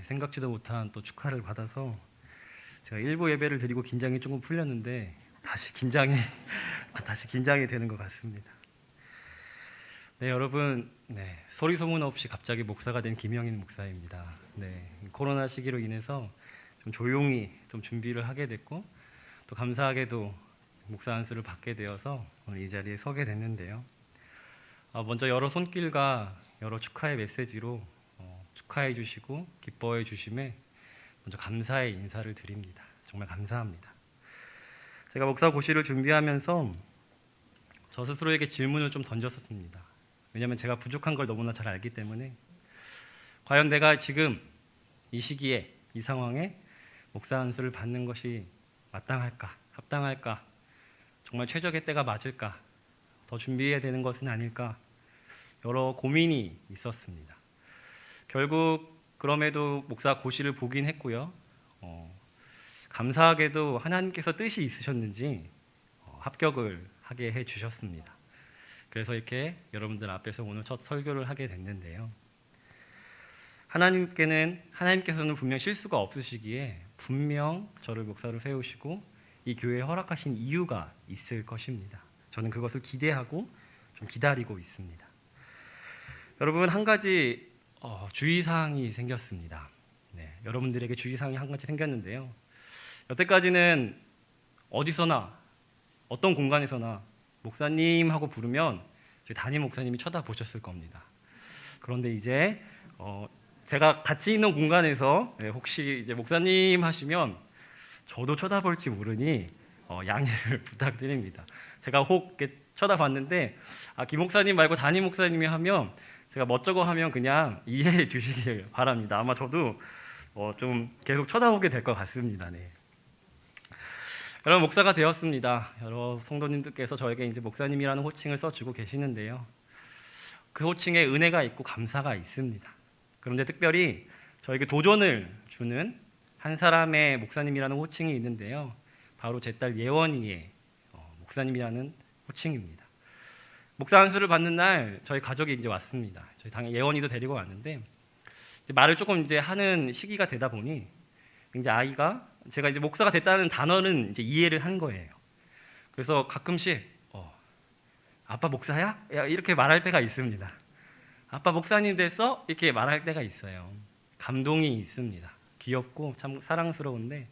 생각지도 못한 또 축하를 받아서 제가 일부 예배를 드리고 긴장이 조금 풀렸는데 다시 긴장이 다시 긴장이 되는 것 같습니다. 네, 여러분, 소리 소문 없이 갑자기 목사가 된 김영인 목사입니다. 코로나 시기로 인해서 좀 조용히 좀 준비를 하게 됐고 또 감사하게도 목사 안수를 받게 되어서 오늘 이 자리에 서게 됐는데요. 먼저 여러 손길과 여러 축하의 메시지로 축하해 주시고 기뻐해 주심에 먼저 감사의 인사를 드립니다. 정말 감사합니다. 제가 목사 고시를 준비하면서 저 스스로에게 질문을 좀 던졌었습니다. 왜냐하면 제가 부족한 걸 너무나 잘 알기 때문에 과연 내가 지금 이 시기에 이 상황에 목사 안수를 받는 것이 마땅할까, 합당할까, 정말 최적의 때가 맞을까, 더 준비해야 되는 것은 아닐까, 여러 고민이 있었습니다. 결국 그럼에도 목사 고시를 보긴 했고요. 감사하게도 하나님께서 뜻이 있으셨는지 합격을 하게 해주셨습니다. 그래서 이렇게 여러분들 앞에서 오늘 첫 설교를 하게 됐는데요. 하나님께서는 분명 실수가 없으시기에 분명 저를 목사로 세우시고 이 교회에 허락하신 이유가 있을 것입니다. 저는 그것을 기대하고 좀 기다리고 있습니다. 여러분, 한 가지 주의사항이 생겼습니다. 여러분들에게 주의사항이 한 가지 생겼는데요. 여태까지는 어디서나 어떤 공간에서나 목사님 하고 부르면 저희 담임 목사님이 쳐다보셨을 겁니다. 그런데 이제 제가 같이 있는 공간에서 혹시 이제 목사님 하시면 저도 쳐다볼지 모르니 양해를 부탁드립니다. 제가 혹 이렇게 쳐다봤는데 김 목사님 말고 담임 목사님이 하면 제가 멋쩍어 하면 그냥 이해해 주시길 바랍니다. 아마 저도 좀 계속 쳐다보게 될 것 같습니다. 여러분, 목사가 되었습니다. 여러 성도님들께서 저에게 이제 목사님이라는 호칭을 써주고 계시는데요. 그 호칭에 은혜가 있고 감사가 있습니다. 그런데 특별히 저에게 도전을 주는 한 사람의 목사님이라는 호칭이 있는데요. 바로 제 딸 예원이의 목사님이라는 호칭입니다. 목사 안수를 받는 날 저희 가족이 이제 왔습니다. 저희 당연히 예원이도 데리고 왔는데 이제 말을 조금 이제 하는 시기가 되다 보니 이제 아이가 제가 이제 목사가 됐다는 단어는 이제 이해를 한 거예요. 그래서 가끔씩 아빠 목사야? 이렇게 말할 때가 있습니다. 아빠 목사님 됐어? 이렇게 말할 때가 있어요. 감동이 있습니다. 귀엽고 참 사랑스러운데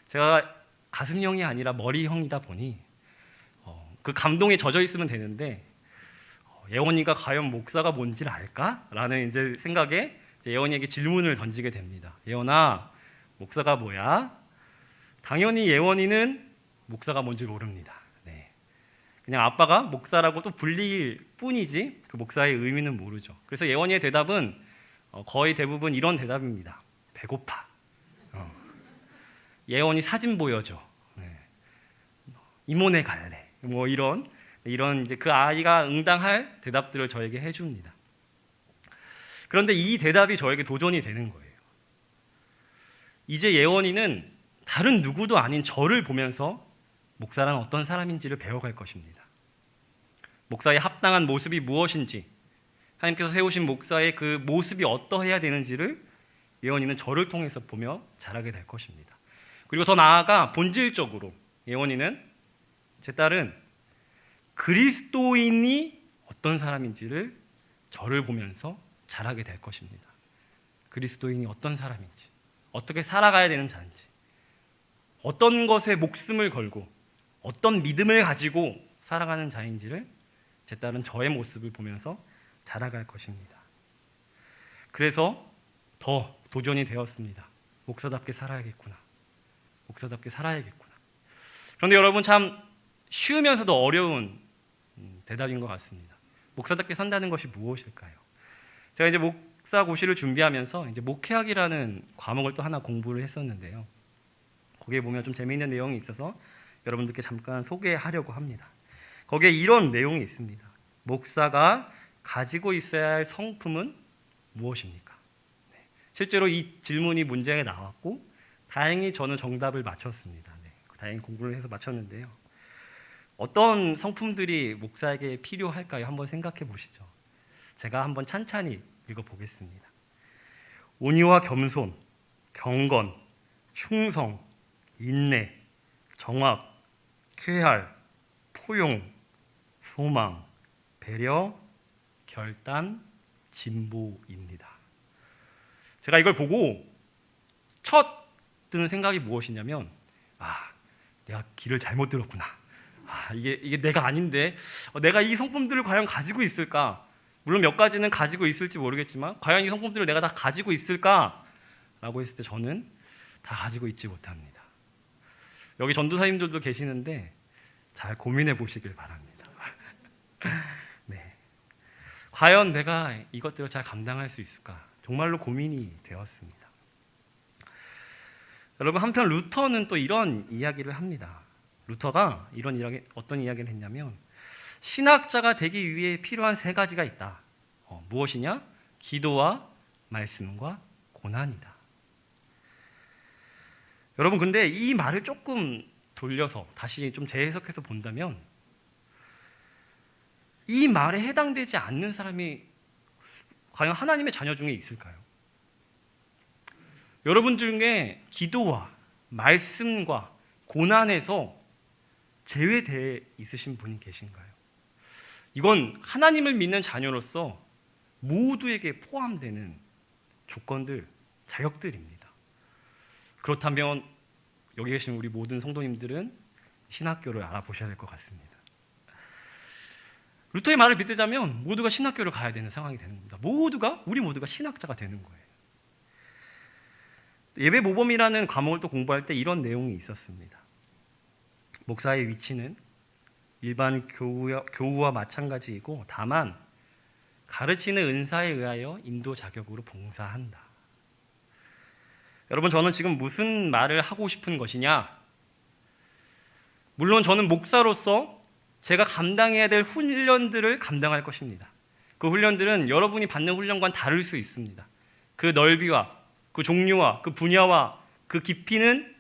제가 가슴형이 아니라 머리형이다 보니 그 감동에 젖어 있으면 되는데 예원이가 과연 목사가 뭔지를 알까? 라는 이제 생각에 예원이에게 질문을 던지게 됩니다. 예원아, 목사가 뭐야? 당연히 예원이는 목사가 뭔지 모릅니다. 그냥 아빠가 목사라고 또 불릴 뿐이지 그 목사의 의미는 모르죠. 그래서 예원이의 대답은 거의 대부분 이런 대답입니다. 배고파. 예원이 사진 보여줘. 이모네 갈래. 뭐 이런 이제 그 아이가 응당할 대답들을 저에게 해줍니다. 그런데 이 대답이 저에게 도전이 되는 거예요. 이제 예원이는 다른 누구도 아닌 저를 보면서 목사란 어떤 사람인지를 배워갈 것입니다. 목사의 합당한 모습이 무엇인지, 하나님께서 세우신 목사의 그 모습이 어떠해야 되는지를 예원이는 저를 통해서 보며 자라게 될 것입니다. 그리고 더 나아가 본질적으로 제 딸은 그리스도인이 어떤 사람인지를 저를 보면서 자라게 될 것입니다. 그리스도인이 어떤 사람인지, 어떻게 살아가야 되는 자인지, 어떤 것에 목숨을 걸고 어떤 믿음을 가지고 살아가는 자인지를 제 딸은 저의 모습을 보면서 자라갈 것입니다. 그래서 더 도전이 되었습니다. 목사답게 살아야겠구나. 목사답게 살아야겠구나. 그런데 여러분, 참 쉬우면서도 어려운 대답인 것 같습니다. 목사답게 산다는 것이 무엇일까요? 제가 이제 목사 고시를 준비하면서 이제 목회학이라는 과목을 또 하나 공부를 했었는데요. 거기에 보면 좀 재미있는 내용이 있어서 여러분들께 잠깐 소개하려고 합니다. 거기에 이런 내용이 있습니다. 목사가 가지고 있어야 할 성품은 무엇입니까? 실제로 이 질문이 문제에 나왔고 다행히 저는 정답을 맞췄습니다. 다행히 공부를 해서 맞췄는데요. 어떤 성품들이 목사에게 필요할까요? 한번 생각해 보시죠. 제가 한번 찬찬히 읽어보겠습니다. 온유와 겸손, 경건, 충성, 인내, 정확, 쾌활, 포용, 소망, 배려, 결단, 진보입니다. 제가 이걸 보고 첫 드는 생각이 무엇이냐면, 내가 길을 잘못 들었구나. 이게 내가 아닌데, 내가 이 성품들을 과연 가지고 있을까? 물론 몇 가지는 가지고 있을지 모르겠지만 과연 이 성품들을 내가 다 가지고 있을까라고 했을 때 저는 다 가지고 있지 못합니다. 여기 전도사님들도 계시는데 잘 고민해 보시길 바랍니다. 네. 과연 내가 이것들을 잘 감당할 수 있을까? 정말로 고민이 되었습니다. 여러분, 한편 루터는 또 이런 이야기를 합니다. 루터가 어떤 이야기를 했냐면, 신학자가 되기 위해 필요한 세 가지가 있다. 무엇이냐? 기도와 말씀과 고난이다. 여러분, 근데 이 말을 조금 돌려서 다시 좀 재해석해서 본다면, 이 말에 해당되지 않는 사람이 과연 하나님의 자녀 중에 있을까요? 여러분 중에 기도와 말씀과 고난에서 제외되어 있으신 분이 계신가요? 이건 하나님을 믿는 자녀로서 모두에게 포함되는 조건들, 자격들입니다. 그렇다면 여기 계신 우리 모든 성도님들은 신학교를 알아보셔야 될 것 같습니다. 루터의 말을 믿자면 모두가 신학교를 가야 되는 상황이 되는 겁니다. 우리 모두가 신학자가 되는 거예요. 예배 모범이라는 과목을 또 공부할 때 이런 내용이 있었습니다. 목사의 위치는 일반 교우와 마찬가지이고, 다만 가르치는 은사에 의하여 인도 자격으로 봉사한다. 여러분, 저는 지금 무슨 말을 하고 싶은 것이냐? 물론 저는 목사로서 제가 감당해야 될 훈련들을 감당할 것입니다. 그 훈련들은 여러분이 받는 훈련과는 다를 수 있습니다. 그 넓이와 그 종류와 그 분야와 그 깊이는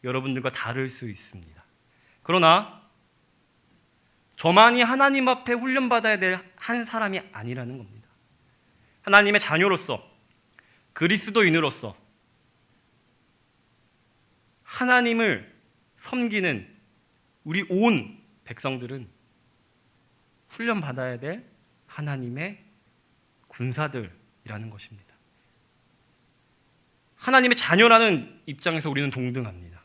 여러분들과 다를 수 있습니다. 그러나 저만이 하나님 앞에 훈련받아야 될 한 사람이 아니라는 겁니다. 하나님의 자녀로서, 그리스도인으로서 하나님을 섬기는 우리 온 백성들은 훈련받아야 될 하나님의 군사들이라는 것입니다. 하나님의 자녀라는 입장에서 우리는 동등합니다.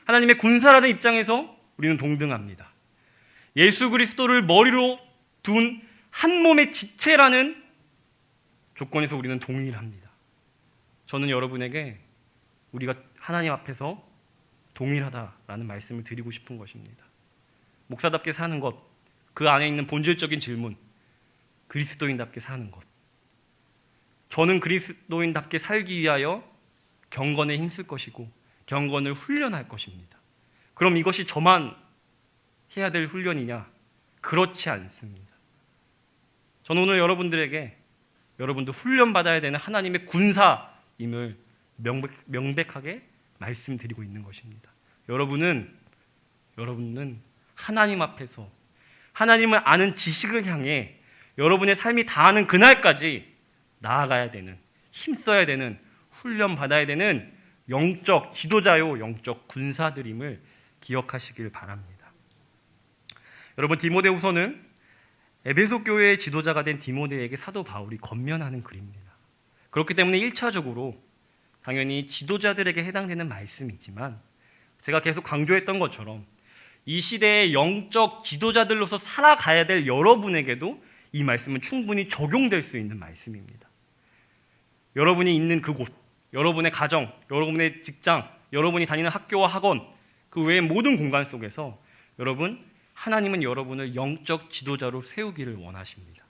하나님의 군사라는 입장에서 우리는 동등합니다. 예수 그리스도를 머리로 둔 한 몸의 지체라는 조건에서 우리는 동일합니다. 저는 여러분에게 우리가 하나님 앞에서 동일하다라는 말씀을 드리고 싶은 것입니다. 목사답게 사는 것, 그 안에 있는 본질적인 질문, 그리스도인답게 사는 것. 저는 그리스도인답게 살기 위하여 경건에 힘쓸 것이고 경건을 훈련할 것입니다. 그럼 이것이 저만 해야 될 훈련이냐? 그렇지 않습니다. 저는 오늘 여러분들에게 여러분도 훈련받아야 되는 하나님의 군사임을 명백하게 말씀드리고 있는 것입니다. 여러분은 하나님 앞에서 하나님을 아는 지식을 향해 여러분의 삶이 다하는 그날까지 나아가야 되는, 힘써야 되는, 훈련받아야 되는 영적 지도자요, 영적 군사들임을 기억하시길 바랍니다. 여러분, 디모데후서는 에베소 교회의 지도자가 된 디모데에게 사도 바울이 권면하는 글입니다. 그렇기 때문에 1차적으로 당연히 지도자들에게 해당되는 말씀이지만, 제가 계속 강조했던 것처럼 이 시대의 영적 지도자들로서 살아가야 될 여러분에게도 이 말씀은 충분히 적용될 수 있는 말씀입니다. 여러분이 있는 그곳, 여러분의 가정, 여러분의 직장, 여러분이 다니는 학교와 학원, 그 외의 모든 공간 속에서 하나님은 여러분을 영적 지도자로 세우기를 원하십니다.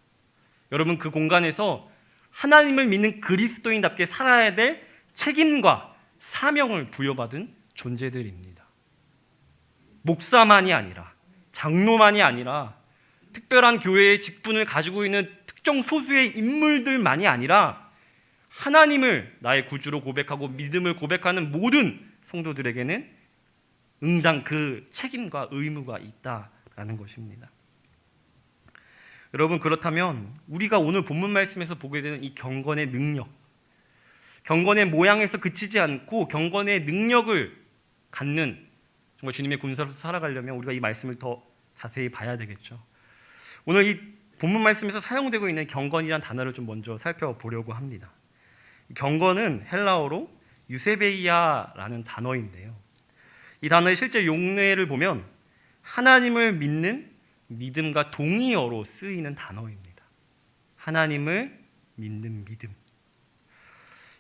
여러분, 그 공간에서 하나님을 믿는 그리스도인답게 살아야 될 책임과 사명을 부여받은 존재들입니다. 목사만이 아니라, 장로만이 아니라, 특별한 교회의 직분을 가지고 있는 특정 소수의 인물들만이 아니라, 하나님을 나의 구주로 고백하고 믿음을 고백하는 모든 성도들에게는 응당 그 책임과 의무가 있다라는 것입니다. 여러분, 그렇다면 우리가 오늘 본문 말씀에서 보게 되는 이 경건의 능력, 경건의 모양에서 그치지 않고 경건의 능력을 갖는 정말 주님의 군사로서 살아가려면 우리가 이 말씀을 더 자세히 봐야 되겠죠. 오늘 이 본문 말씀에서 사용되고 있는 경건이라는 단어를 좀 먼저 살펴보려고 합니다. 경건은 헬라어로 유세베이아라는 단어인데요. 이 단어의 실제 용례를 보면 하나님을 믿는 믿음과 동의어로 쓰이는 단어입니다. 하나님을 믿는 믿음.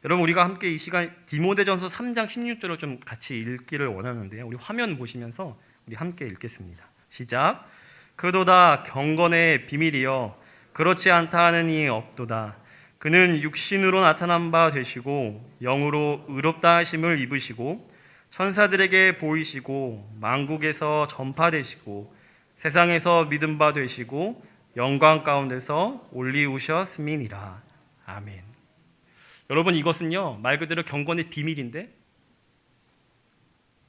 여러분, 우리가 함께 이 시간 디모데전서 3장 16절을 좀 같이 읽기를 원하는데요. 우리 화면 보시면서 우리 함께 읽겠습니다. 시작. 그도다 경건의 비밀이여 그렇지 않다 하는 이 없도다. 그는 육신으로 나타난 바 되시고 영으로 의롭다 하심을 입으시고 천사들에게 보이시고 만국에서 전파되시고 세상에서 믿음 바 되시고 영광 가운데서 올리우셨음이니라. 아멘. 여러분, 이것은요 말 그대로 경건의 비밀인데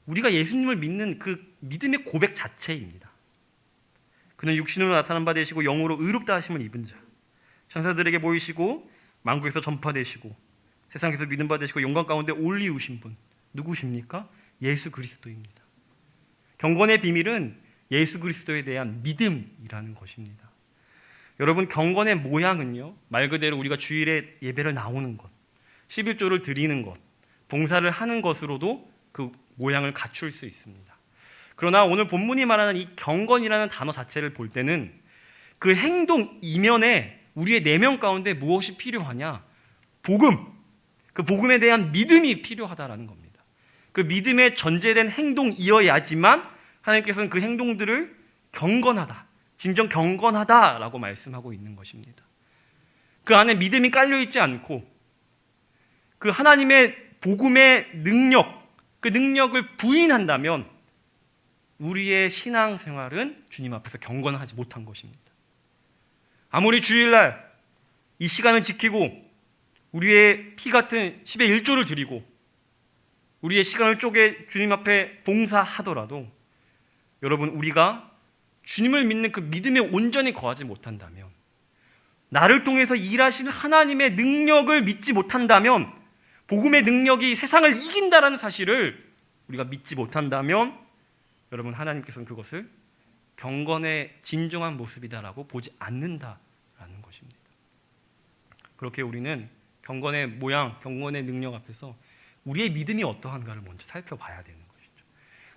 우리가 예수님을 믿는 그 믿음의 고백 자체입니다. 그는 육신으로 나타난 바 되시고 영으로 의롭다 하심을 입은 자, 천사들에게 보이시고 만국에서 전파되시고 세상에서 믿음 받으시고 영광 가운데 올리우신 분 누구십니까? 예수 그리스도입니다. 경건의 비밀은 예수 그리스도에 대한 믿음이라는 것입니다. 여러분, 경건의 모양은요 말 그대로 우리가 주일에 예배를 나오는 것, 11조를 드리는 것, 봉사를 하는 것으로도 그 모양을 갖출 수 있습니다. 그러나 오늘 본문이 말하는 이 경건이라는 단어 자체를 볼 때는 그 행동 이면에 우리의 내면 가운데 무엇이 필요하냐? 복음, 그 복음에 대한 믿음이 필요하다라는 겁니다. 그 믿음에 전제된 행동이어야지만 하나님께서는 그 행동들을 경건하다, 진정 경건하다라고 말씀하고 있는 것입니다. 그 안에 믿음이 깔려있지 않고 그 하나님의 복음의 능력, 그 능력을 부인한다면 우리의 신앙생활은 주님 앞에서 경건하지 못한 것입니다. 아무리 주일날 이 시간을 지키고 우리의 피 같은 10의 1조를 드리고 우리의 시간을 쪼개 주님 앞에 봉사하더라도 여러분, 우리가 주님을 믿는 그 믿음에 온전히 거하지 못한다면, 나를 통해서 일하시는 하나님의 능력을 믿지 못한다면, 복음의 능력이 세상을 이긴다라는 사실을 우리가 믿지 못한다면 여러분, 하나님께서는 그것을 경건의 진정한 모습이다라고 보지 않는다라는 것입니다. 그렇게 우리는 경건의 모양, 경건의 능력 앞에서 우리의 믿음이 어떠한가를 먼저 살펴봐야 되는 것이죠.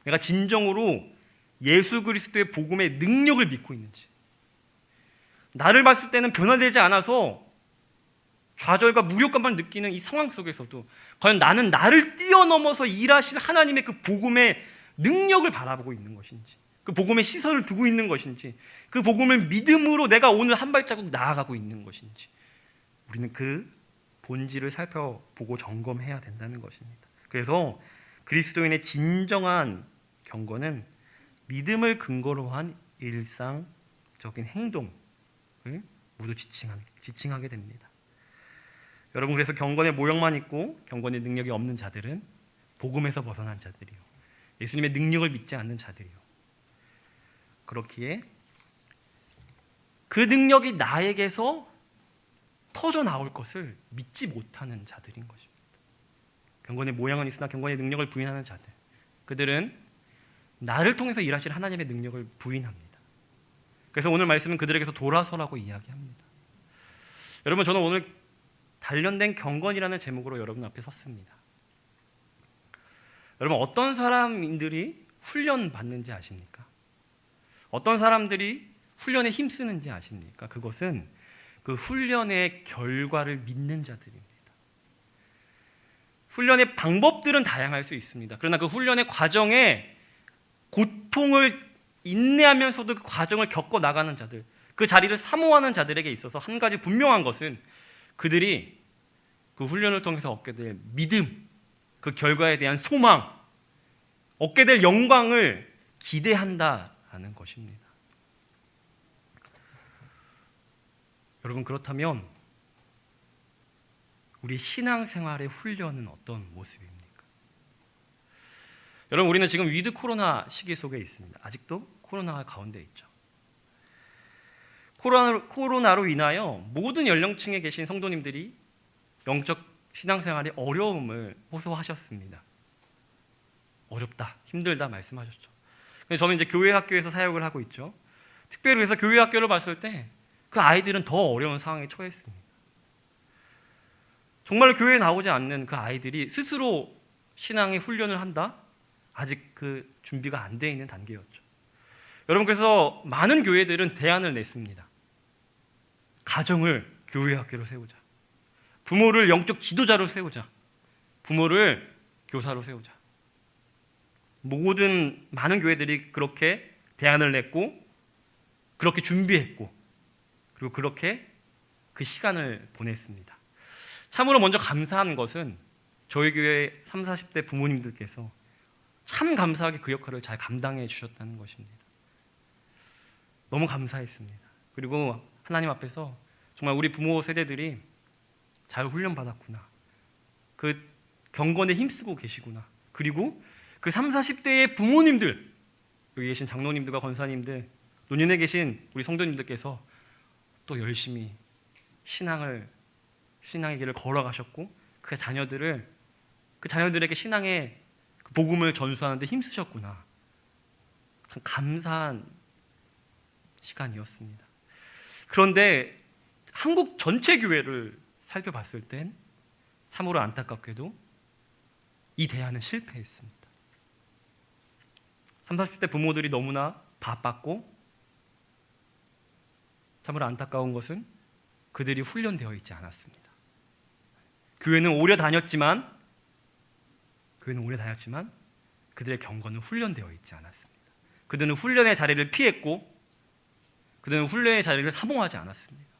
내가 진정으로 예수 그리스도의 복음의 능력을 믿고 있는지, 나를 봤을 때는 변화되지 않아서 좌절과 무력감을 느끼는 이 상황 속에서도 과연 나는 나를 뛰어넘어서 일하실 하나님의 그 복음의 능력을 바라보고 있는 것인지, 그 복음의 시선을 두고 있는 것인지, 그 복음을 믿음으로 내가 오늘 한 발자국 나아가고 있는 것인지, 우리는 그 본질을 살펴보고 점검해야 된다는 것입니다. 그래서 그리스도인의 진정한 경건은 믿음을 근거로 한 일상적인 행동을 모두 지칭하게 됩니다. 여러분, 그래서 경건의 모형만 있고 경건의 능력이 없는 자들은 복음에서 벗어난 자들이요, 예수님의 능력을 믿지 않는 자들이요, 그렇기에 그 능력이 나에게서 터져 나올 것을 믿지 못하는 자들인 것입니다. 경건의 모양은 있으나 경건의 능력을 부인하는 자들, 그들은 나를 통해서 일하실 하나님의 능력을 부인합니다. 그래서 오늘 말씀은 그들에게서 돌아서라고 이야기합니다. 여러분, 저는 오늘 단련된 경건이라는 제목으로 여러분 앞에 섰습니다. 여러분, 어떤 사람들이 훈련 받는지 아십니까? 어떤 사람들이 훈련에 힘쓰는지 아십니까? 그것은 그 훈련의 결과를 믿는 자들입니다. 훈련의 방법들은 다양할 수 있습니다. 그러나 그 훈련의 과정에 고통을 인내하면서도 그 과정을 겪어 나가는 자들, 그 자리를 사모하는 자들에게 있어서 한 가지 분명한 것은 그들이 그 훈련을 통해서 얻게 될 믿음, 그 결과에 대한 소망, 얻게 될 영광을 기대한다라는 것입니다. 여러분, 그렇다면 우리 신앙생활의 훈련은 어떤 모습입니까? 여러분, 우리는 지금 위드 코로나 시기 속에 있습니다. 아직도 코로나 가운데 있죠. 코로나로 인하여 모든 연령층에 계신 성도님들이 영적 신앙생활의 어려움을 호소하셨습니다. 어렵다, 힘들다 말씀하셨죠. 근데 저는 이제 교회 학교에서 사역을 하고 있죠. 특별히 그래서 교회 학교를 봤을 때 그 아이들은 더 어려운 상황에 처했습니다. 정말 교회에 나오지 않는 그 아이들이 스스로 신앙의 훈련을 한다? 아직 그 준비가 안 돼 있는 단계였죠. 여러분, 그래서 많은 교회들은 대안을 냈습니다. 가정을 교회 학교로 세우자. 부모를 영적 지도자로 세우자. 부모를 교사로 세우자. 많은 교회들이 그렇게 대안을 냈고, 그렇게 준비했고, 그리고 그렇게 그 시간을 보냈습니다. 참으로 먼저 감사한 것은 저희 교회 30, 40대 부모님들께서 참 감사하게 그 역할을 잘 감당해 주셨다는 것입니다. 너무 감사했습니다. 그리고 하나님 앞에서 정말 우리 부모 세대들이 잘 훈련받았구나, 그 경건에 힘쓰고 계시구나, 그리고 그 30, 40대의 부모님들, 여기 계신 장로님들과 권사님들, 노년에 계신 우리 성도님들께서 또 열심히 신앙의 길을 걸어가셨고 그 자녀들에게 신앙의 그 복음을 전수하는 데 힘쓰셨구나. 참 감사한 시간이었습니다. 그런데 한국 전체 교회를 살펴봤을 땐 참으로 안타깝게도 이 대안은 실패했습니다. 30, 40대 부모들이 너무나 바빴고, 참으로 안타까운 것은 그들이 훈련되어 있지 않았습니다. 교회는 오래 다녔지만 그들의 경건은 훈련되어 있지 않았습니다. 그들은 훈련의 자리를 피했고, 그들은 훈련의 자리를 사모하지 않았습니다.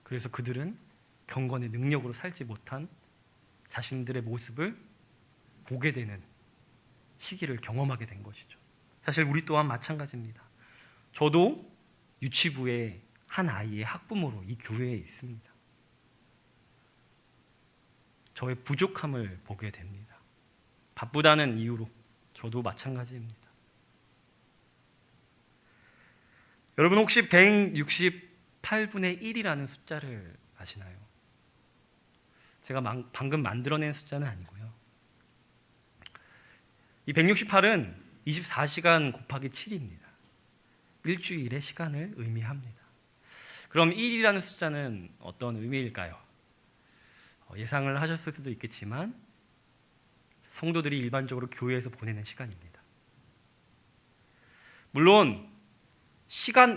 그래서 그들은 경건의 능력으로 살지 못한 자신들의 모습을 보게 되는 시기를 경험하게 된 것이죠. 사실 우리 또한 마찬가지입니다. 저도 유치부의 한 아이의 학부모로 이 교회에 있습니다. 저의 부족함을 보게 됩니다. 바쁘다는 이유로 저도 마찬가지입니다. 여러분, 혹시 168분의 1이라는 숫자를 아시나요? 제가 방금 만들어낸 숫자는 아니고요. 이 168은 24시간 곱하기 7입니다. 일주일의 시간을 의미합니다. 그럼 1이라는 숫자는 어떤 의미일까요? 예상을 하셨을 수도 있겠지만 성도들이 일반적으로 교회에서 보내는 시간입니다. 물론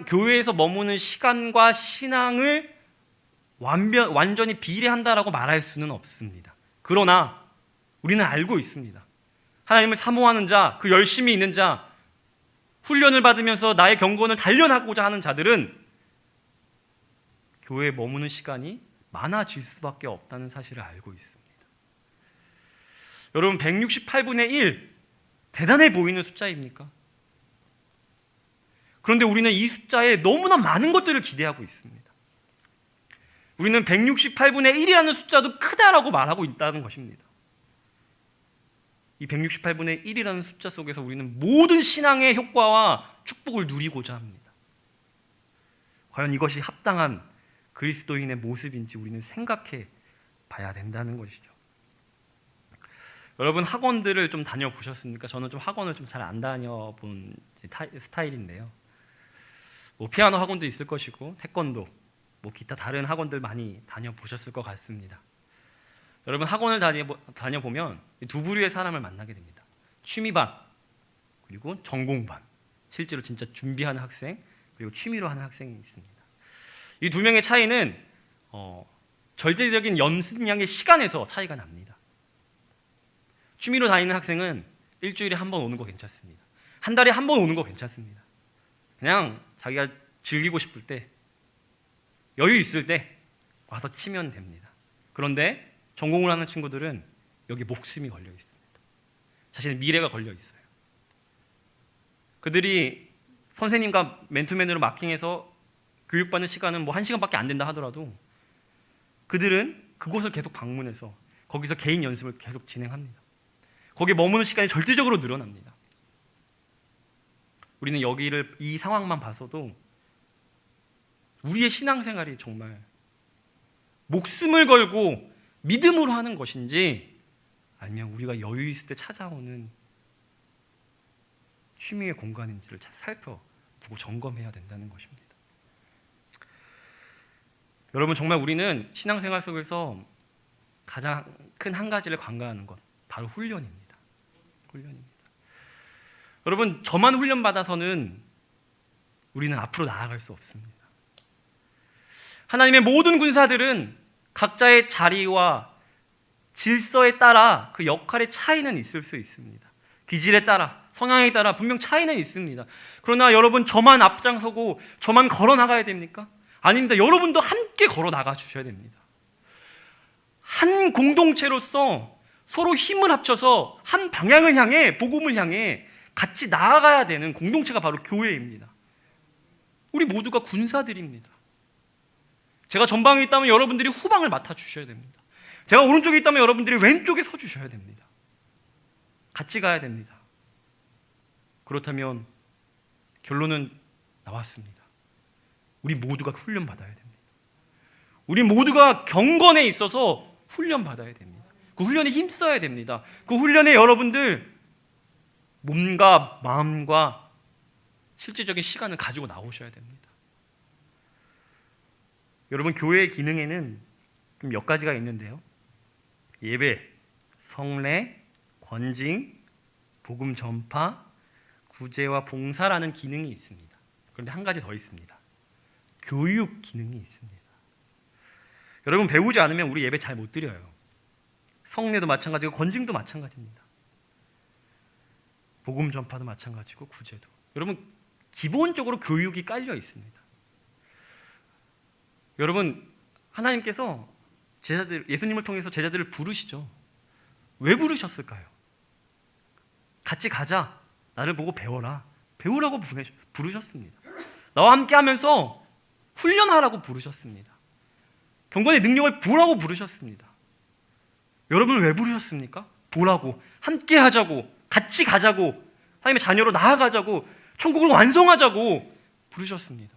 교회에서 머무는 시간과 신앙을 완전히 비례한다라고 말할 수는 없습니다. 그러나 우리는 알고 있습니다. 하나님을 사모하는 자, 그 열심히 있는 자, 훈련을 받으면서 나의 경건을 단련하고자 하는 자들은 교회에 머무는 시간이 많아질 수밖에 없다는 사실을 알고 있습니다. 여러분, 168분의 1 대단해 보이는 숫자입니까? 그런데 우리는 이 숫자에 너무나 많은 것들을 기대하고 있습니다. 우리는 168분의 1이라는 숫자도 크다라고 말하고 있다는 것입니다. 이 168분의 1이라는 숫자 속에서 우리는 모든 신앙의 효과와 축복을 누리고자 합니다. 과연 이것이 합당한 그리스도인의 모습인지 우리는 생각해 봐야 된다는 것이죠. 여러분, 학원들을 좀 다녀보셨습니까? 저는 좀 학원을 좀 잘 안 다녀본 스타일인데요. 피아노 학원도 있을 것이고 태권도, 기타 다른 학원들 많이 다녀보셨을 것 같습니다. 여러분, 학원을 다녀보면 두 부류의 사람을 만나게 됩니다. 취미반, 그리고 전공반. 실제로 진짜 준비하는 학생, 그리고 취미로 하는 학생이 있습니다. 이 두 명의 차이는 절대적인 연습량의 시간에서 차이가 납니다. 취미로 다니는 학생은 일주일에 한 번 오는 거 괜찮습니다. 한 달에 한 번 오는 거 괜찮습니다. 그냥 자기가 즐기고 싶을 때, 여유 있을 때 와서 치면 됩니다. 그런데 전공을 하는 친구들은 여기 목숨이 걸려 있습니다. 자신의 미래가 걸려 있어요. 그들이 선생님과 맨투맨으로 마킹해서 교육받는 시간은 1시간밖에 안 된다 하더라도 그들은 그곳을 계속 방문해서 거기서 개인 연습을 계속 진행합니다. 거기에 머무는 시간이 절대적으로 늘어납니다. 우리는 이 상황만 봐서도 우리의 신앙생활이 정말 목숨을 걸고 믿음으로 하는 것인지 아니면 우리가 여유 있을 때 찾아오는 취미의 공간인지를 살펴보고 점검해야 된다는 것입니다. 여러분, 정말 우리는 신앙생활 속에서 가장 큰 한 가지를 관가하는 것, 바로 훈련입니다. 훈련입니다. 여러분, 저만 훈련받아서는 우리는 앞으로 나아갈 수 없습니다. 하나님의 모든 군사들은 각자의 자리와 질서에 따라 그 역할의 차이는 있을 수 있습니다. 기질에 따라, 성향에 따라 분명 차이는 있습니다. 그러나 여러분, 저만 앞장서고 저만 걸어 나가야 됩니까? 아닙니다. 여러분도 함께 걸어 나가 주셔야 됩니다. 한 공동체로서 서로 힘을 합쳐서 한 방향을 향해, 복음을 향해 같이 나아가야 되는 공동체가 바로 교회입니다. 우리 모두가 군사들입니다. 제가 전방에 있다면 여러분들이 후방을 맡아주셔야 됩니다. 제가 오른쪽에 있다면 여러분들이 왼쪽에 서주셔야 됩니다. 같이 가야 됩니다. 그렇다면 결론은 나왔습니다. 우리 모두가 훈련받아야 됩니다. 우리 모두가 경건에 있어서 훈련받아야 됩니다. 그 훈련에 힘써야 됩니다. 그 훈련에 여러분들 몸과 마음과 실질적인 시간을 가지고 나오셔야 됩니다. 여러분, 교회의 기능에는 몇 가지가 있는데요. 예배, 성례, 권징, 복음 전파, 구제와 봉사라는 기능이 있습니다. 그런데 한 가지 더 있습니다. 교육 기능이 있습니다. 여러분, 배우지 않으면 우리 예배 잘 못 드려요. 성례도 마찬가지고 권징도 마찬가지입니다. 복음 전파도 마찬가지고 구제도. 여러분, 기본적으로 교육이 깔려 있습니다. 여러분, 하나님께서 예수님을 통해서 제자들을 부르시죠. 왜 부르셨을까요? 같이 가자. 나를 보고 배워라. 배우라고 부르셨습니다. 나와 함께 하면서 훈련하라고 부르셨습니다. 경건의 능력을 보라고 부르셨습니다. 여러분을 왜 부르셨습니까? 보라고, 함께 하자고, 같이 가자고, 하나님의 자녀로 나아가자고, 천국을 완성하자고 부르셨습니다.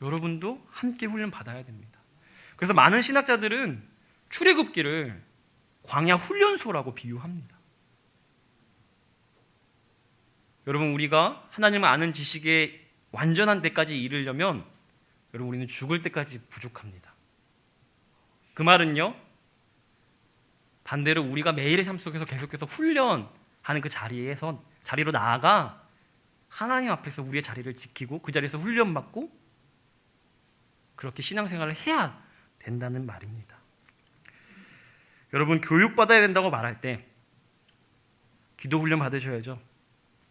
여러분도 함께 훈련 받아야 됩니다. 그래서 많은 신학자들은 출애굽기를 광야 훈련소라고 비유합니다. 여러분, 우리가 하나님을 아는 지식에 완전한 데까지 이르려면 여러분, 우리는 죽을 때까지 부족합니다. 그 말은요, 반대로 우리가 매일의 삶 속에서 계속해서 훈련하는 그 자리로 나아가 하나님 앞에서 우리의 자리를 지키고 그 자리에서 훈련받고 그렇게 신앙생활을 해야 된다는 말입니다. 여러분, 교육받아야 된다고 말할 때 기도 훈련 받으셔야죠.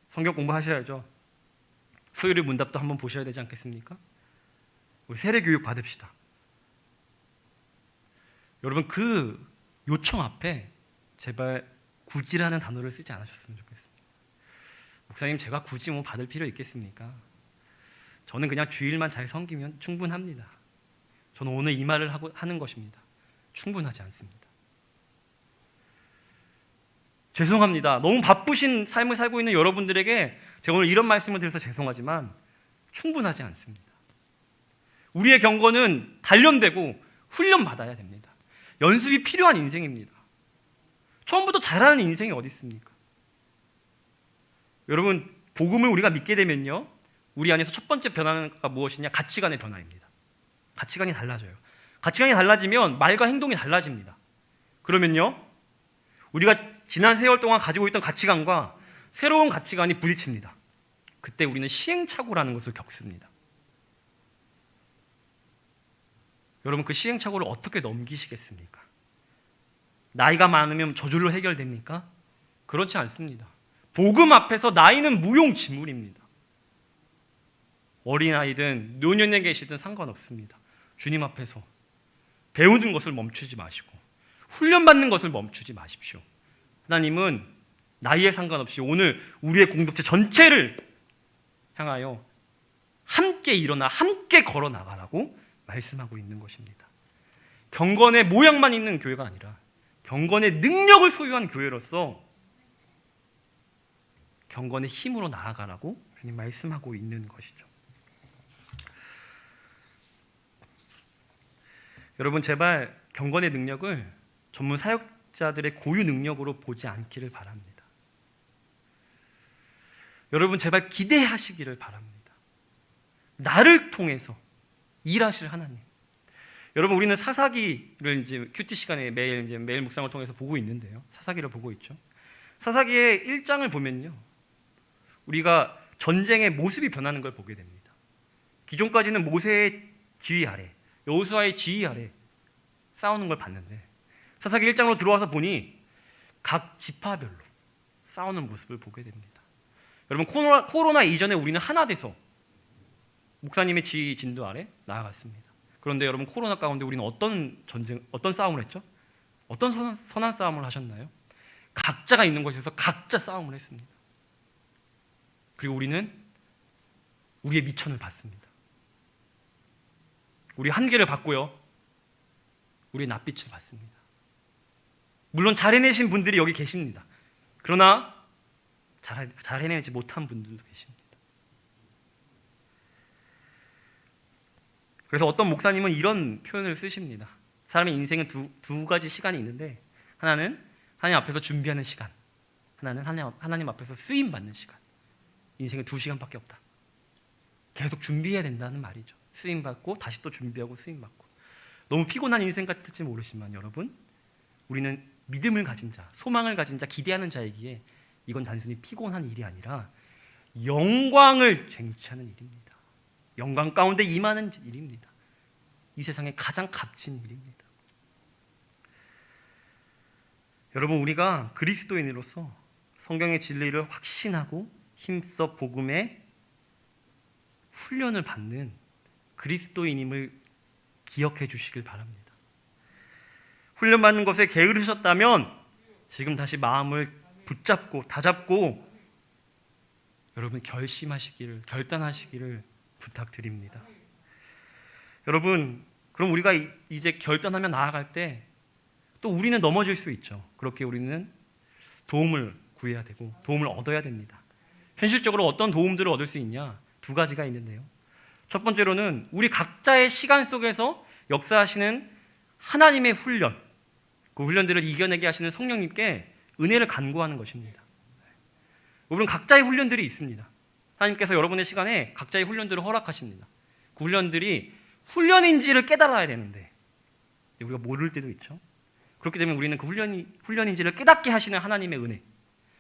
성경 공부하셔야죠. 소요리 문답도 한번 보셔야 되지 않겠습니까? 우리 세례 교육 받읍시다. 여러분, 그 요청 앞에 제발 굳이라는 단어를 쓰지 않으셨으면 좋겠습니다. 목사님, 제가 굳이 받을 필요 있겠습니까? 저는 그냥 주일만 잘 섬기면 충분합니다. 저는 오늘 이 말을 하는 것입니다. 충분하지 않습니다. 죄송합니다. 너무 바쁘신 삶을 살고 있는 여러분들에게 제가 오늘 이런 말씀을 드려서 죄송하지만 충분하지 않습니다. 우리의 경건은 단련되고 훈련받아야 됩니다. 연습이 필요한 인생입니다. 처음부터 잘하는 인생이 어디 있습니까? 여러분, 복음을 우리가 믿게 되면요, 우리 안에서 첫 번째 변화가 무엇이냐? 가치관의 변화입니다. 가치관이 달라져요. 가치관이 달라지면 말과 행동이 달라집니다. 그러면요, 우리가 지난 세월 동안 가지고 있던 가치관과 새로운 가치관이 부딪힙니다. 그때 우리는 시행착오라는 것을 겪습니다. 여러분, 그 시행착오를 어떻게 넘기시겠습니까? 나이가 많으면 저절로 해결됩니까? 그렇지 않습니다. 복음 앞에서 나이는 무용지물입니다. 어린아이든 노년에 계시든 상관없습니다. 주님 앞에서 배우는 것을 멈추지 마시고 훈련받는 것을 멈추지 마십시오. 하나님은 나이에 상관없이 오늘 우리의 공동체 전체를 향하여 함께 일어나 함께 걸어 나가라고 말씀하고 있는 것입니다. 경건의 모양만 있는 교회가 아니라 경건의 능력을 소유한 교회로서 경건의 힘으로 나아가라고 주님 말씀하고 있는 것이죠. 여러분, 제발 경건의 능력을 전문 사역자들의 고유 능력으로 보지 않기를 바랍니다. 여러분 제발 기대하시기를 바랍니다. 나를 통해서 일하실 하나님. 여러분 우리는 사사기를 이제 큐티 시간에 매일 묵상을 통해서 보고 있는데요. 사사기를 보고 있죠. 사사기의 1장을 보면요. 우리가 전쟁의 모습이 변하는 걸 보게 됩니다. 기존까지는 모세의 지휘 아래, 여호수아의 지휘 아래 싸우는 걸 봤는데 사사기 1장으로 들어와서 보니 각 지파별로 싸우는 모습을 보게 됩니다. 여러분 코로나 이전에 우리는 하나 돼서 목사님의 지휘 진도 아래 나아갔습니다. 그런데 여러분 코로나 가운데 우리는 어떤 싸움을 했죠? 어떤 선한 싸움을 하셨나요? 각자가 있는 곳에서 각자 싸움을 했습니다. 그리고 우리는 우리의 미천을 받습니다. 우리 한계를 받고요. 우리의 낯빛을 받습니다. 물론 잘 해내신 분들이 여기 계십니다. 그러나 잘 해내지 못한 분들도 계십니다. 그래서 어떤 목사님은 이런 표현을 쓰십니다. 사람의 인생은 두 가지 시간이 있는데 하나는 하나님 앞에서 준비하는 시간, 하나는 하나님 앞에서 쓰임받는 시간. 인생은 2시간밖에 없다. 계속 준비해야 된다는 말이죠. 쓰임받고 다시 또 준비하고 쓰임받고. 너무 피곤한 인생 같을지 모르지만 여러분, 우리는 믿음을 가진 자, 소망을 가진 자, 기대하는 자이기에 이건 단순히 피곤한 일이 아니라 영광을 쟁취하는 일입니다. 영광 가운데 임하는 일입니다. 이 세상에 가장 값진 일입니다. 여러분 우리가 그리스도인으로서 성경의 진리를 확신하고 힘써 복음의 훈련을 받는 그리스도인임을 기억해 주시길 바랍니다. 훈련받는 것에 게으르셨다면 지금 다시 마음을 붙잡고 다잡고 여러분 결단하시기를 부탁드립니다. 여러분 그럼 우리가 이제 결단하며 나아갈 때 또 우리는 넘어질 수 있죠. 그렇게 우리는 도움을 구해야 되고 도움을 얻어야 됩니다. 현실적으로 어떤 도움들을 얻을 수 있냐? 2가지가 있는데요. 첫 번째로는 우리 각자의 시간 속에서 역사하시는 하나님의 훈련, 그 훈련들을 이겨내게 하시는 성령님께 은혜를 간구하는 것입니다. 여러분 각자의 훈련들이 있습니다. 하나님께서 여러분의 시간에 각자의 훈련들을 허락하십니다. 그 훈련들이 훈련인지를 깨달아야 되는데 우리가 모를 때도 있죠. 그렇기 때문에 우리는 그 훈련인지를 깨닫게 하시는 하나님의 은혜,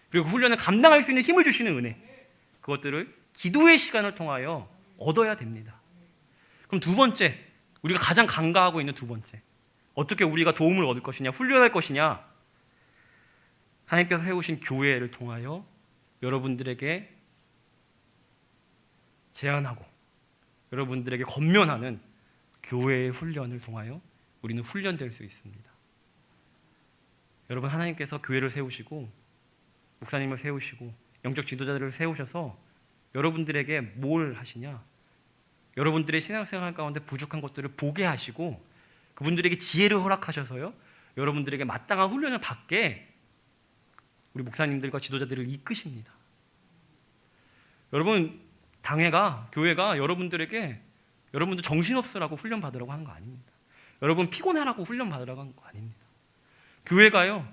그리고 그 훈련을 감당할 수 있는 힘을 주시는 은혜, 그것들을 기도의 시간을 통하여 얻어야 됩니다. 그럼 2번째, 우리가 가장 간과하고 있는 2번째, 어떻게 우리가 도움을 얻을 것이냐, 훈련할 것이냐, 하나님께서 세우신 교회를 통하여 여러분들에게 제안하고 여러분들에게 권면하는 교회의 훈련을 통하여 우리는 훈련될 수 있습니다. 여러분 하나님께서 교회를 세우시고 목사님을 세우시고 영적 지도자들을 세우셔서 여러분들에게 뭘 하시냐? 여러분들의 신앙생활 가운데 부족한 것들을 보게 하시고 그분들에게 지혜를 허락하셔서요, 여러분들에게 마땅한 훈련을 받게 우리 목사님들과 지도자들을 이끄십니다. 여러분 교회가 여러분들에게 여러분들 정신없으라고 훈련 받으라고 하는 거 아닙니다. 여러분 피곤하라고 훈련 받으라고 하는 거 아닙니다. 교회가요,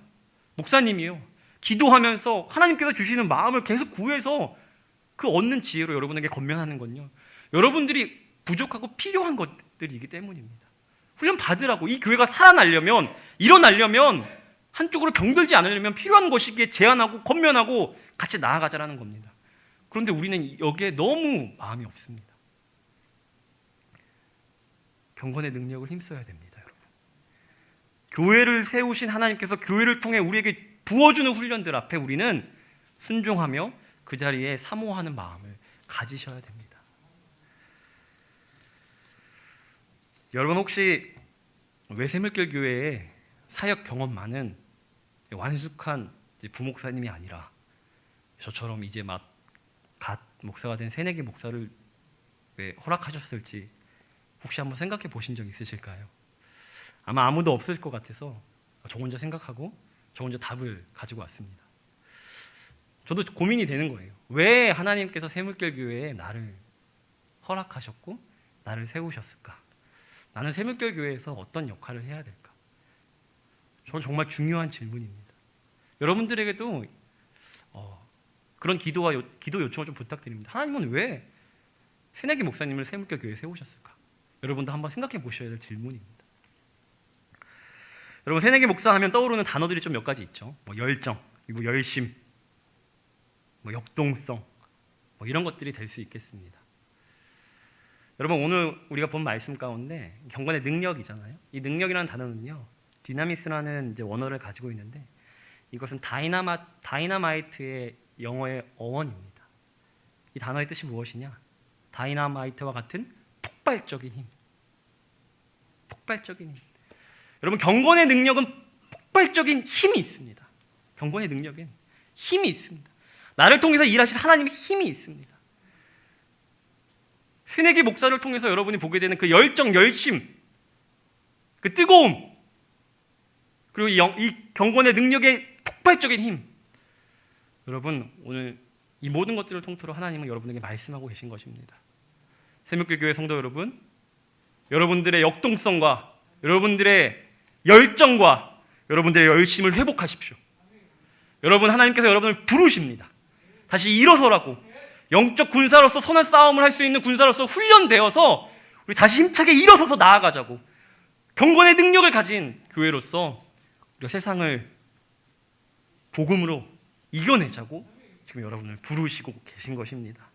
목사님이요, 기도하면서 하나님께서 주시는 마음을 계속 구해서 그 얻는 지혜로 여러분에게 권면하는 건요, 여러분들이 부족하고 필요한 것들이기 때문입니다. 훈련 받으라고, 이 교회가 살아나려면, 일어나려면, 한쪽으로 병들지 않으려면 필요한 것이기에 제안하고 권면하고 같이 나아가자라는 겁니다. 그런데 우리는 여기에 너무 마음이 없습니다. 경건의 능력을 힘써야 됩니다. 교회를 세우신 하나님께서 교회를 통해 우리에게 부어주는 훈련들 앞에 우리는 순종하며 그 자리에 사모하는 마음을 가지셔야 됩니다. 여러분 혹시 외세물길 교회에 사역 경험 많은 완숙한 부목사님이 아니라 저처럼 이제 갓 목사가 된 새내기 목사를 왜 허락하셨을지 혹시 한번 생각해 보신 적 있으실까요? 아마 아무도 없을 것 같아서 저 혼자 생각하고 저 혼자 답을 가지고 왔습니다. 저도 고민이 되는 거예요. 왜 하나님께서 새물길 교회에 나를 허락하셨고 나를 세우셨을까? 나는 새물길 교회에서 어떤 역할을 해야 될까? 저는 정말 중요한 질문입니다. 여러분들에게도 그런 기도 요청을 좀 부탁드립니다. 하나님은 왜 새내기 목사님을 새물교 교회에 세우셨을까? 여러분도 한번 생각해 보셔야 될 질문입니다. 여러분, 새내기 목사 하면 떠오르는 단어들이 좀 몇 가지 있죠. 열정, 그리고 열심, 역동성, 이런 것들이 될 수 있겠습니다. 여러분, 오늘 우리가 본 말씀 가운데 경건의 능력이잖아요. 이 능력이라는 단어는요, 디나미스라는 이제 원어를 가지고 있는데, 이것은 다이나마이트의 영어의 어원입니다. 이 단어의 뜻이 무엇이냐? 다이나마이트와 같은 폭발적인 힘. 폭발적인 힘. 여러분, 경건의 능력은 폭발적인 힘이 있습니다. 경건의 능력엔 힘이 있습니다. 나를 통해서 일하실 하나님의 힘이 있습니다. 새내기 목사를 통해서 여러분이 보게 되는 그 열정, 열심, 그 뜨거움, 그리고 이 경건의 능력의 폭발적인 힘. 여러분, 오늘 이 모든 것들을 통틀어 하나님은 여러분에게 말씀하고 계신 것입니다. 새벽교 교회 성도 여러분, 여러분들의 역동성과 여러분들의 열정과 여러분들의 열심을 회복하십시오. 여러분, 하나님께서 여러분을 부르십니다. 다시 일어서라고. 영적 군사로서 선한 싸움을 할 수 있는 군사로서 훈련되어서 우리 다시 힘차게 일어서서 나아가자고. 경건의 능력을 가진 교회로서 우리가 세상을 복음으로 이겨내자고 지금 여러분을 부르시고 계신 것입니다.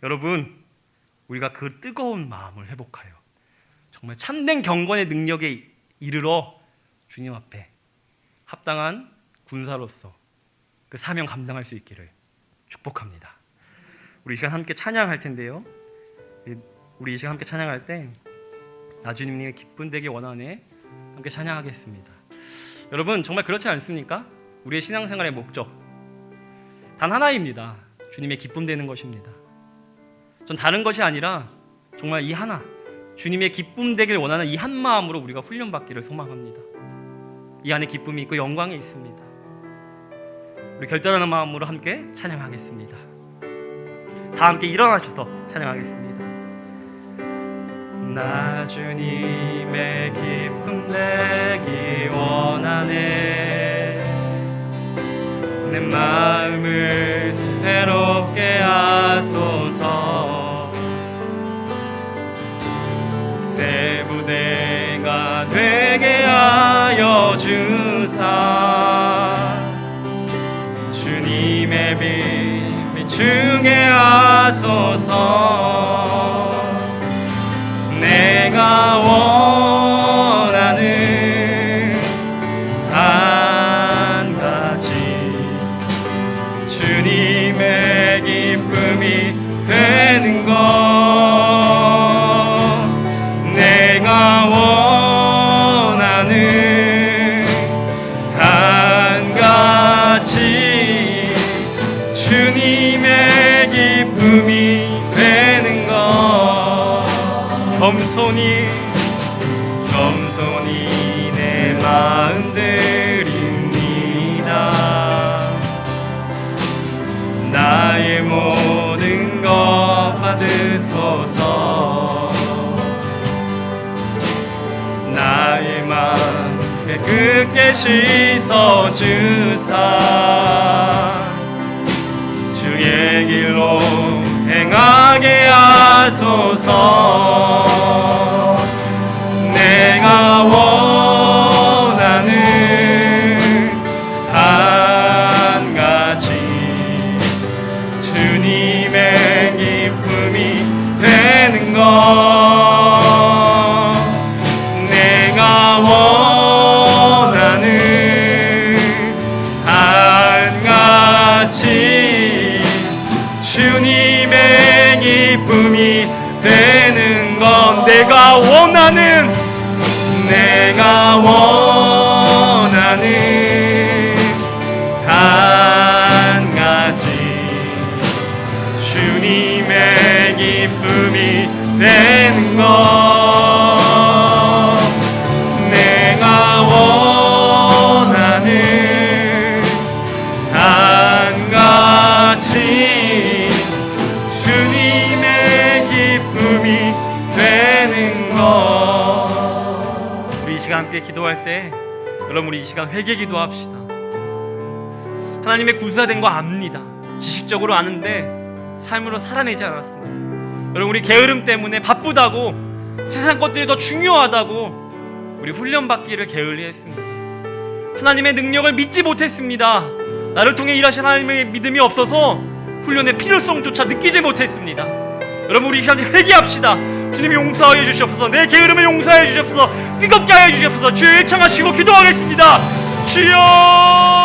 여러분, 우리가 그 뜨거운 마음을 회복하여 정말 참된 경건의 능력에 이르러 주님 앞에 합당한 군사로서 그 사명 감당할 수 있기를 축복합니다. 우리 이 시간 함께 찬양할 텐데요, 우리 이 시간 함께 찬양할 때 나 주님의 기쁨 되기 원하네 함께 찬양하겠습니다. 여러분, 정말 그렇지 않습니까? 우리의 신앙생활의 목적 단 하나입니다. 주님의 기쁨 되는 것입니다. 전 다른 것이 아니라 정말 이 하나, 주님의 기쁨 되길 원하는 이 한 마음으로 우리가 훈련받기를 소망합니다. 이 안에 기쁨이 있고 영광이 있습니다. 우리 결단하는 마음으로 함께 찬양하겠습니다. 다 함께 일어나셔서 찬양하겠습니다. 나 주님의 기쁨 되기 원하네. 내 마음을 새롭게 하소서. 새 부대가 되게 하여 주사. 주님의 빛 비추게 하소서. 내가 원하는 한 가지, 주님의 기쁨이 되는 것. 내가 원하는 한 가지, 주님의 기쁨이 되는 것. 겸손히 내 마음 드립니다. 나의 모든 것 받으소서. 나의 마음 깨끗게 씻어주사. 주의 길로 행하게 하소서. 내가 원하는 한 가지, 주님의 기쁨이 되는 것. 내가 원하는 한 가지, 주님의 기쁨이 되는 것. 내가 원하는 한 가지, 주님의 기쁨이 되는 것. 내가 원하는 한 가지, 주님의 기쁨이 되는 것. 우리 이 시간 함께 기도할 때 여러분, 우리 이 시간 회개기도 합시다. 하나님의 구수화된 거 압니다. 지식적으로 아는데 삶으로 살아내지 않았습니다. 여러분, 우리 게으름 때문에 바쁘다고, 세상 것들이 더 중요하다고 우리 훈련받기를 게을리했습니다. 하나님의 능력을 믿지 못했습니다. 나를 통해 일하신 하나님의 믿음이 없어서 훈련의 필요성조차 느끼지 못했습니다. 여러분, 우리 이 시간에 회개합시다. 주님이 용서하여 주시옵소서. 내 게으름을 용서하여 주시옵소서. 뜨겁게 하여 주시옵소서. 주의 청하시고 기도하겠습니다. 주여.